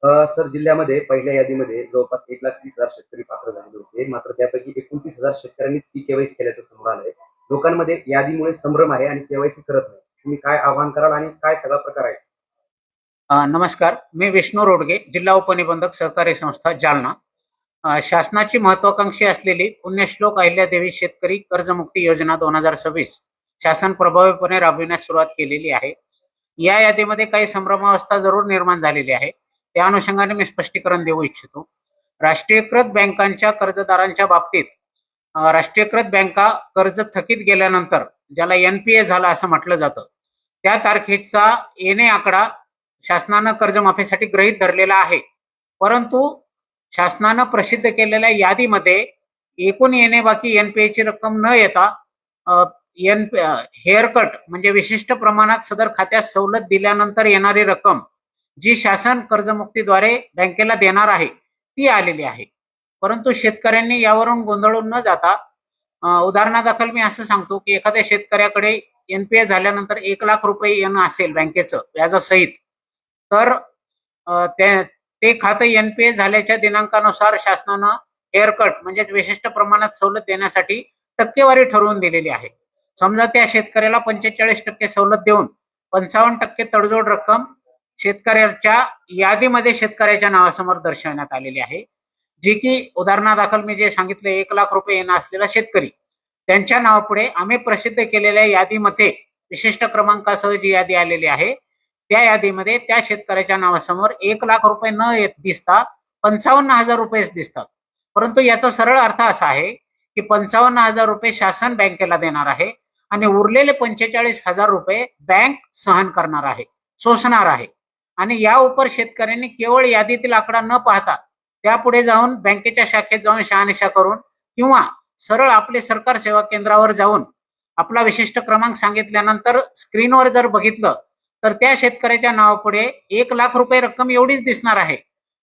Sir, जिल्ह्यामध्ये पहिल्या यादीमध्ये जवळपास 1,30,000 शेतकरी पात्र झालेले होते. मात्र त्यापैकी 29,000 शेतकऱ्यांनीच ई-केवायसी केल्याचं समोर आलंय. लोकांमध्ये यादीमुळे संभ्रम आहे आणि केवायसी करत नाही. तुम्ही काय आवाहन कराल आणि काय सगळा प्रकार आहे? नमस्कार. मी विष्णू रोडगे, जिल्हा उपनिबंधक सहकारी संस्था जालना. शासनाची महत्वाकांक्षी असलेली पुण्यश्लोक अहिल्यादेवी शेतकरी कर्जमुक्ती योजना 2026 शासन प्रभावीपणे राबविण्यास सुरुवात केलेली आहे. या यादीमध्ये काही संभ्रमावस्था जरूर निर्माण झालेली आहे. त्या अनुषंगाने मी स्पष्टीकरण देऊ इच्छितो. राष्ट्रीयकृत बँकांच्या कर्जदारांच्या बाबतीत राष्ट्रीयकृत बँका कर्ज थकीत गेल्यानंतर ज्याला NPA झाला असं म्हटलं जातं, त्या तारखेचा येणे आकडा शासनानं कर्जमाफीसाठी गृहीत धरलेला आहे. परंतु शासनानं प्रसिद्ध केलेल्या यादीमध्ये एकूण येणे बाकी NPA ची रक्कम न येता हेअरकट म्हणजे विशिष्ट प्रमाणात सदर खात्यास सवलत दिल्यानंतर येणारी रक्कम जी शासन कर्जमुक्तीद्वारे बँकेला देणार आहे ती आलेली आहे. परंतु शेतकऱ्यांनी यावरून गोंधळून न जाता उदाहरणादाखल मी असं सांगतो की एखाद्या शेतकऱ्याकडे NPA झाल्यानंतर 1,00,000 रुपये येणं असेल बँकेचं व्याजासहित, तर ते खातं NPA झाल्याच्या दिनांकानुसार शासनानं हेअरकट म्हणजे विशिष्ट प्रमाणात सवलत देण्यासाठी टक्केवारी ठरवून दिलेली आहे. समजा त्या शेतकऱ्याला 45% सवलत देऊन 55% तडजोड रक्कम शेतकऱ्याच्या यादीमध्ये शेतकऱ्याच्या नावासमोर दर्शवण्यात आलेली आहे, जी की उदाहरणादाखल मी जे सांगितलं 1,00,000 रुपये येणं असलेला शेतकरी त्यांच्या नावापुढे आम्ही प्रसिद्ध केलेल्या यादीमध्ये विशिष्ट क्रमांकासह जी यादी आलेली आहे त्या यादीमध्ये त्या शेतकऱ्याच्या नावासमोर 1,00,000 रुपये न येत दिसता 55,000 रुपयेच दिसतात. परंतु याचा सरळ अर्थ असा आहे की 55,000 रुपये शासन बँकेला देणार आहे आणि उरलेले 45,000 रुपये बँक सहन करणार आहे, सोसणार आहे. आणि या उपर शेतकऱ्यांनी केवळ यादीतील आकडा न पाहता त्यापुढे जाऊन बँकेच्या शाखेत जाऊन शहानिशा करून किंवा सरळ आपले सरकार सेवा केंद्रावर जाऊन आपला विशिष्ट क्रमांक सांगितल्यानंतर स्क्रीनवर जर बघितलं तर त्या शेतकऱ्याच्या नावापुढे 1,00,000 रुपये रक्कम एवढीच दिसणार आहे.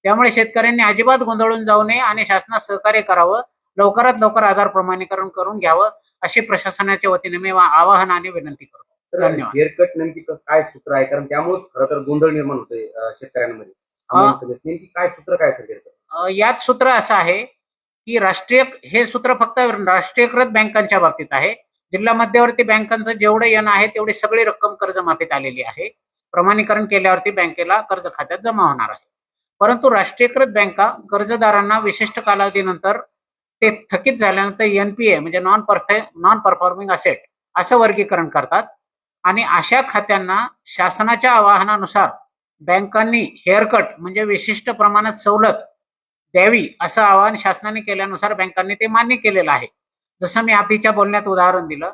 त्यामुळे शेतकऱ्यांनी अजिबात गोंधळून जाऊ नये आणि शासनास सहकार्य करावं, लवकरात लवकर आधार प्रमाणीकरण करून घ्यावं अशी प्रशासनाच्या वतीने मी आवाहन आणि विनंती करतो. धन्यवाद. हेअरकट नेमकी काय सूत्र आहे? कारण त्यामुळेच खरं तर गोंधळ निर्माण होतोय शेतकऱ्यांमध्ये. नेमकी काय सूत्र काय असेल? यात सूत्र असं आहे की हे सूत्र फक्त राष्ट्रीयकृत बँकांच्या बाबतीत आहे. जिल्हा मध्यवर्ती बँकांचं जेवढं येणं आहे तेवढी सगळी रक्कम कर्जमाफीत आलेली आहे. प्रमाणीकरण केल्यावरती बँकेला कर्ज खात्यात जमा होणार आहे. परंतु राष्ट्रीयकृत बँका कर्जदारांना विशिष्ट कालावधीनंतर ते थकीत झाल्यानंतर NPA म्हणजे नॉन परफॉर्मिंग असेट असं वर्गीकरण करतात आणि अशा खात्यांना शासनाच्या आवाहनानुसार बँकांनी हेअरकट म्हणजे विशिष्ट प्रमाणात सवलत द्यावी असं आवाहन शासनाने केल्यानुसार बँकांनी ते मान्य केलेलं आहे. जसं मी आधीच्या बोलण्यात उदाहरण दिलं,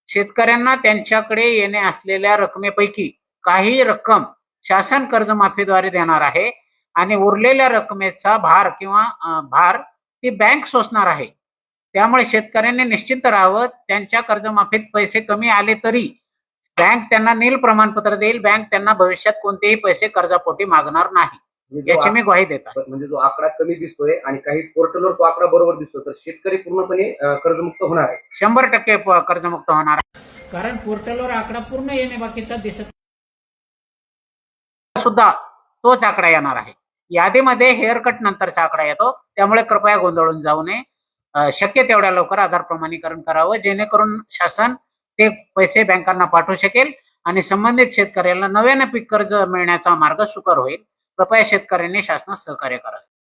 शेतकऱ्यांना त्यांच्याकडे येणे असलेल्या रकमेपैकी काही रक्कम शासन कर्जमाफीद्वारे देणार आहे आणि उरलेल्या रकमेचा भार ती बँक सोसणार आहे. त्यामुळे शेतकऱ्यांनी निश्चिंत राहावं. त्यांच्या कर्जमाफीत पैसे कमी आले तरी बँक त्यांना नील प्रमाणपत्र देईल. बँक त्यांना भविष्यात कोणतेही पैसे कर्जापोटी मागणार नाही याची मी ग्वाही देत आहे. म्हणजे जो आकडा कमी दिसतोय आणि काही पोर्टलवर तो आकडा बरोबर दिसतो तर शेतकरी पूर्णपणे कर्जमुक्त होणार आहे, 100% कर्जमुक्त होणार आहे. कारण पोर्टलवर आकडा पूर्ण येणे बाकीचा दिसत सुद्धा तोच आकडा येणार आहे. यादीमध्ये हेअरकट नंतरचा आकडा येतो. त्यामुळे कृपया गोंधळून जाऊ नये. शक्य तेवढ्या लवकर आधार प्रमाणीकरण करावं जेणेकरून शासन ते पैसे बँकांना पाठवू शकेल आणि संबंधित शेतकऱ्याला नव्याने पीक कर्ज मिळण्याचा मार्ग सुकर होईल. कृपया शेतकऱ्यांनी शासनास सहकार्य करावे.